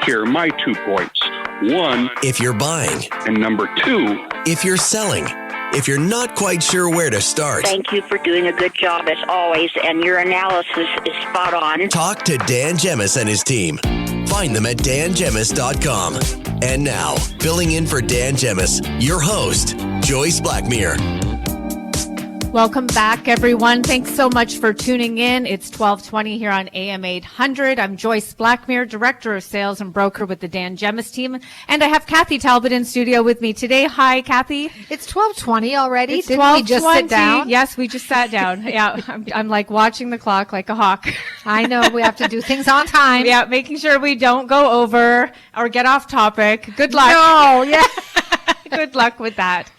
here are my 2 points. 1, if you're buying, and number 2, if you're selling, if you're not quite sure where to start. Thank you for doing a good job as always, and your analysis is spot on. Talk to Dan Gemus and his team. Find them at dangemus.com. And now, filling in for Dan Gemus, your host, Joyce Blackmere. Welcome back, everyone. Thanks so much for tuning in. It's 12:20 here on AM800. I'm Joyce Blackmere, Director of Sales and Broker with the Dan Gemus team. And I have Kathy Talbot in studio with me today. Hi, Kathy. It's 12:20 already. It's Didn't we just sit 12:20. down? Yes, we just sat down. Yeah, I'm like watching the clock like a hawk. I know. We have to do things on time. Yeah, making sure we don't go over or get off topic. Good luck. No, yeah. Good luck with that.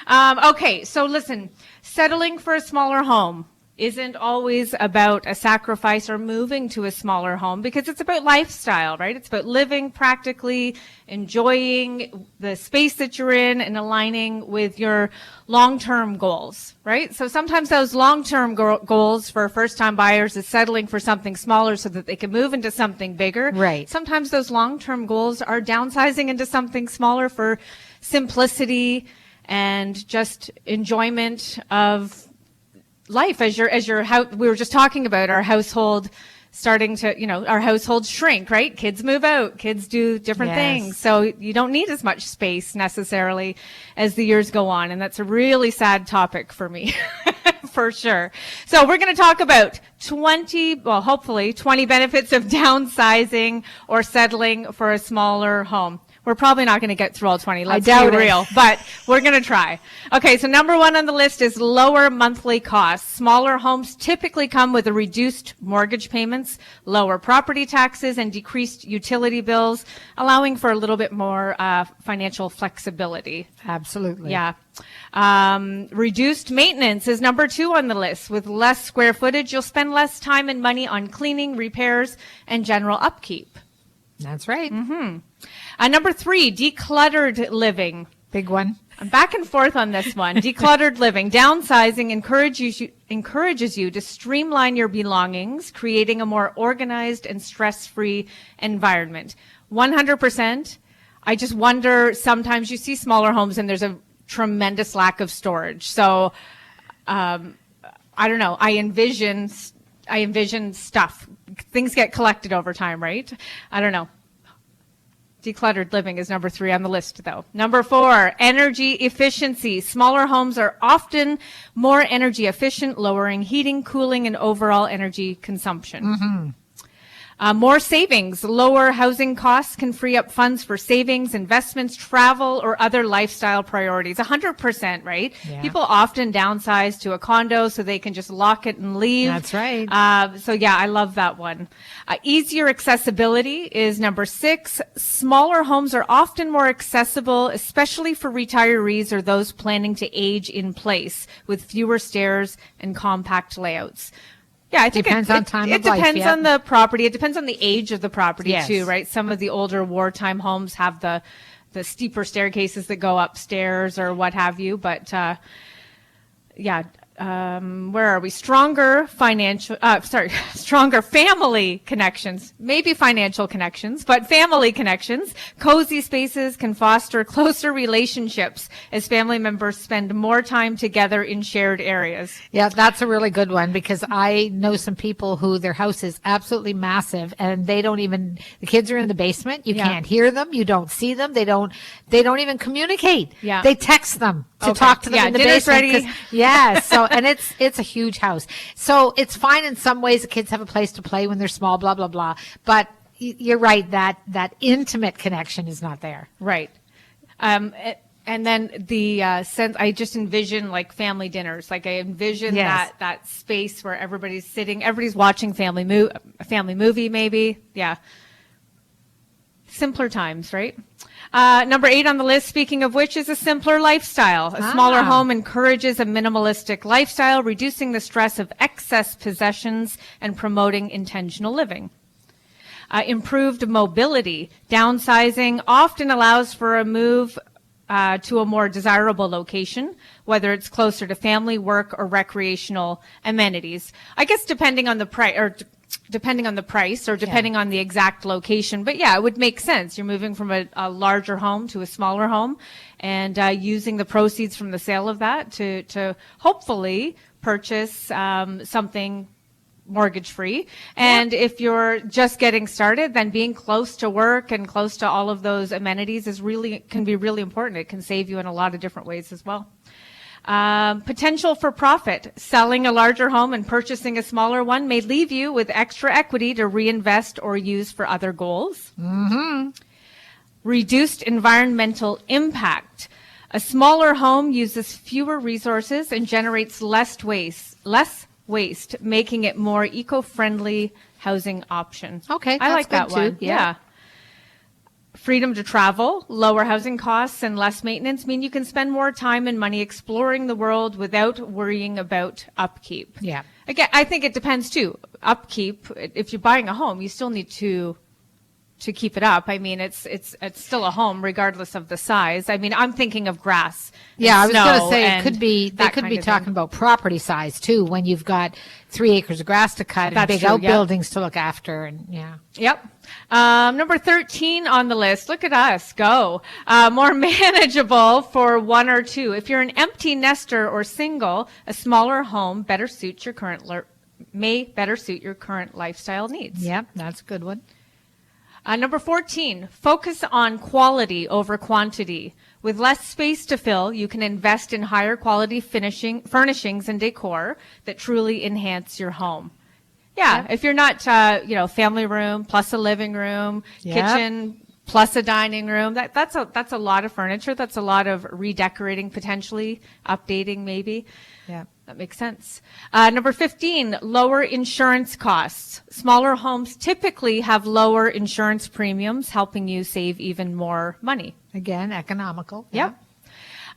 Okay, so listen. Settling for a smaller home isn't always about a sacrifice or moving to a smaller home, because it's about lifestyle, right? It's about living practically, enjoying the space that you're in, and aligning with your long-term goals, right? So sometimes those long-term goals for first-time buyers is settling for something smaller so that they can move into something bigger. Right. Sometimes those long-term goals are downsizing into something smaller for simplicity and just enjoyment of life as your we were just talking about our household starting to, our households shrink, right? Kids move out, kids do different things. So you don't need as much space necessarily as the years go on. And that's a really sad topic for me, for sure. So we're going to talk about hopefully 20 benefits of downsizing or settling for a smaller home. We're probably not going to get through all 20. Let's be real, but we're going to try. Okay, so number 1 on the list is lower monthly costs. Smaller homes typically come with a reduced mortgage payments, lower property taxes, and decreased utility bills, allowing for a little bit more financial flexibility. Absolutely. Yeah. Reduced maintenance is number 2 on the list. With less square footage, you'll spend less time and money on cleaning, repairs, and general upkeep. That's right. Mm-hmm. Number 3, decluttered living. Big one. I'm back and forth on this one. Decluttered living. Downsizing encourages you to streamline your belongings, creating a more organized and stress-free environment. 100%. I just wonder, sometimes you see smaller homes and there's a tremendous lack of storage. So, I don't know. I envision stuff. Things get collected over time, right? I don't know. Decluttered living is number 3 on the list, though. Number 4, energy efficiency. Smaller homes are often more energy efficient, lowering heating, cooling, and overall energy consumption. Mm-hmm. More savings. Lower housing costs can free up funds for savings, investments, travel, or other lifestyle priorities. 100%, right? Yeah. People often downsize to a condo so they can just lock it and leave. That's right. So yeah, I love that one. Easier accessibility is number 6. Smaller homes are often more accessible, especially for retirees or those planning to age in place, with fewer stairs and compact layouts. Yeah, I think depends on time it of life. depends Yeah. on the property. It depends on the age of the property Yes. too, right? Some of the older wartime homes have the steeper staircases that go upstairs or what have you. But where are we? Stronger family connections, maybe financial connections, but family connections. Cozy spaces can foster closer relationships as family members spend more time together in shared areas. Yeah, that's a really good one, because I know some people who their house is absolutely massive and the kids are in the basement. You can't hear them. You don't see them. They don't even communicate. Yeah. They text them to talk to them in the dinner's basement. ready. Yeah. So, and it's a huge house. So it's fine in some ways. The kids have a place to play when they're small, blah, blah, blah. But you're right. That intimate connection is not there. Right. And then the sense, I just envision like family dinners. Like I envision that space where everybody's sitting, everybody's watching a family movie maybe. Yeah. Simpler times, right? Number 8 on the list, speaking of which, is a simpler lifestyle. A smaller home encourages a minimalistic lifestyle, reducing the stress of excess possessions and promoting intentional living. Improved mobility. Downsizing often allows for a move to a more desirable location, whether it's closer to family, work, or recreational amenities. I guess depending on the price, or depending on the price or depending on the exact location. But yeah, it would make sense. You're moving from a larger home to a smaller home, and using the proceeds from the sale of that to hopefully purchase something mortgage free. And if you're just getting started, then being close to work and close to all of those amenities can be really important. It can save you in a lot of different ways as well. Potential for profit. Selling a larger home and purchasing a smaller one may leave you with extra equity to reinvest or use for other goals. Reduced environmental impact. A smaller home uses fewer resources and generates less waste, making it more eco-friendly housing option. Okay, I like that's that good one. too. Yeah. Freedom to travel, lower housing costs, and less maintenance mean you can spend more time and money exploring the world without worrying about upkeep. Yeah. Again, I think it depends too. Upkeep, if you're buying a home, you still need to keep it up. I mean, it's still a home regardless of the size. I mean, I'm thinking of grass. Yeah, I was going to say and it could be, they that could kind be of talking thing. about property size too, when you've got 3 acres of grass to cut and That's big true, yeah. outbuildings to look after. And yeah. Yep. Number 13 on the list. Look at us go. More manageable for one or two. If you're an empty nester or single, a smaller home may better suit your current lifestyle needs. Yep, that's a good one. Number 14, focus on quality over quantity. With less space to fill, you can invest in higher quality furnishings and decor that truly enhance your home. Yeah, if you're not, family room plus a living room, kitchen plus a dining room, that's a lot of furniture. That's a lot of redecorating, potentially updating, maybe. Yeah. That makes sense. Number 15, lower insurance costs. Smaller homes typically have lower insurance premiums, helping you save even more money. Again, economical. Yep.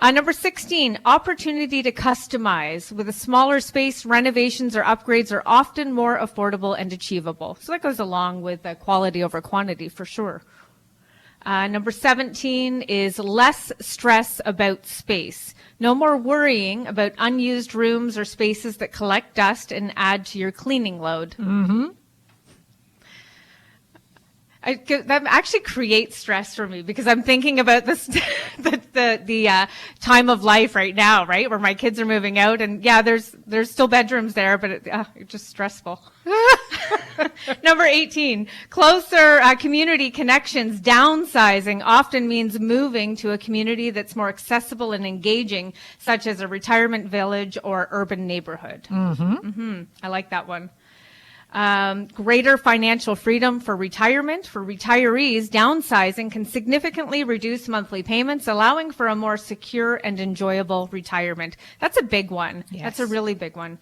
Number 16, opportunity to customize. With a smaller space, renovations or upgrades are often more affordable and achievable. So that goes along with quality over quantity for sure. Number 17 is less stress about space. No more worrying about unused rooms or spaces that collect dust and add to your cleaning load. Mm-hmm. That actually creates stress for me because I'm thinking about this, the time of life right now, right, where my kids are moving out, and yeah, there's still bedrooms there, but it's just stressful. Number 18, closer community connections. Downsizing often means moving to a community that's more accessible and engaging, such as a retirement village or urban neighborhood. I like that one. Greater financial freedom for retirement. For retirees, downsizing can significantly reduce monthly payments, allowing for a more secure and enjoyable retirement. That's a big one. Yes. That's a really big one.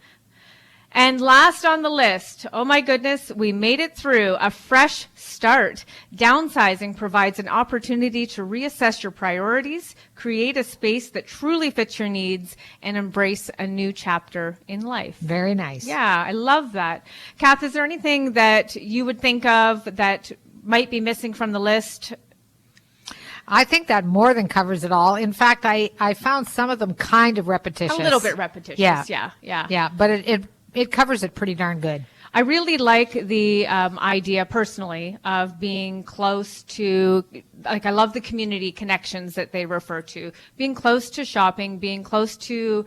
And last on the list, oh my goodness, we made it through. A fresh start. Downsizing provides an opportunity to reassess your priorities, create a space that truly fits your needs, and embrace a new chapter in life. Very nice. Yeah, I love that. Kath, is there anything that you would think of that might be missing from the list? I think that more than covers it all. In fact, I found some of them kind of repetitious. A little bit repetitious. Yeah. Yeah, but it covers it pretty darn good. I really like the idea personally of being close to, I love the community connections that they refer to. Being close to shopping, being close to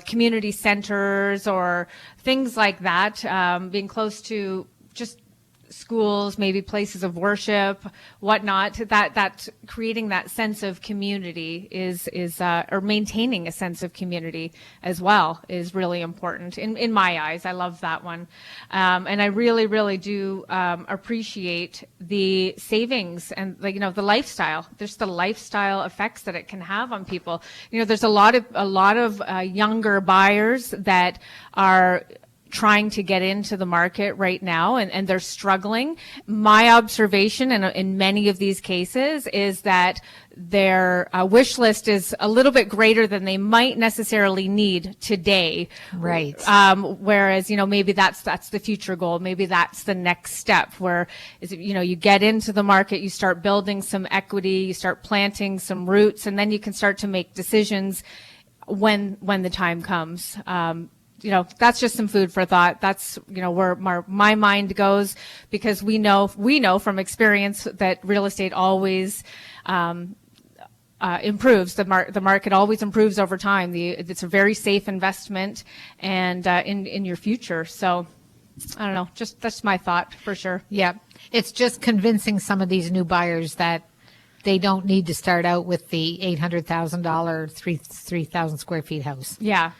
community centers or things like that, being close to just schools, maybe places of worship, whatnot, that creating that sense of community is or maintaining a sense of community as well is really important in my eyes. I love that one. And I really, really do appreciate the savings and the lifestyle. There's the lifestyle effects that it can have on people. There's a lot of younger buyers that are trying to get into the market right now and they're struggling. My observation in many of these cases is that their wish list is a little bit greater than they might necessarily need today. Right. Whereas, maybe that's the future goal. Maybe that's the next step where you get into the market, you start building some equity, you start planting some roots, and then you can start to make decisions when the time comes. that's just some food for thought. That's, where my mind goes, because we know from experience that real estate always, improves. The market always improves over time. It's a very safe investment and, in your future. So I don't know, that's my thought for sure. Yeah. It's just convincing some of these new buyers that they don't need to start out with the $800,000, 3,000 square feet house. Yeah,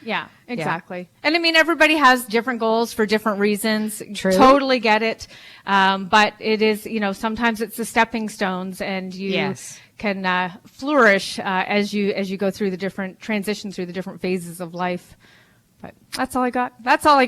exactly. Yeah. And I mean, everybody has different goals for different reasons. True. Totally get it. But it is, sometimes it's the stepping stones, and you can flourish as you go through the different transitions through the different phases of life. But that's all I got. That's my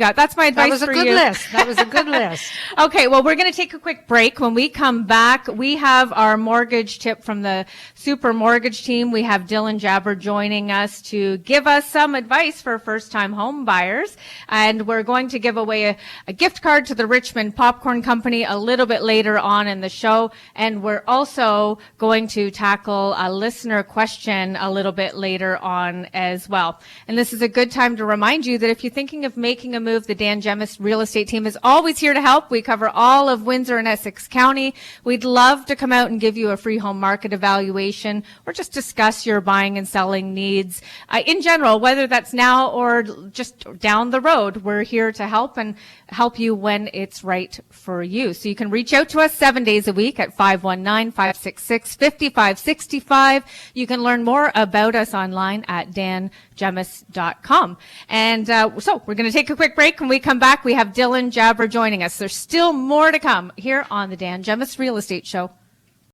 advice for you. That was a good list. Okay, well, we're going to take a quick break. When we come back, we have our mortgage tip from the Super Mortgage team. We have Dylan Jabber joining us to give us some advice for first-time home buyers. And we're going to give away a gift card to the Richmond Popcorn Company a little bit later on in the show. And we're also going to tackle a listener question a little bit later on as well. And this is a good time to remind you that if you're thinking of making a move, the Dan Gemus real estate team is always here to help. We cover all of Windsor and Essex County. We'd love to come out and give you a free home market evaluation or just discuss your buying and selling needs in general, whether that's now or just down the road. We're here to help and help you when it's right for you. So you can reach out to us 7 days a week at 519-566-5565. You can learn more about us online at dangemus.com. And so we're going to take a quick break. When we come back, we have Dylan Jabber joining us. There's still more to come here on the Dan Gemus Real Estate Show.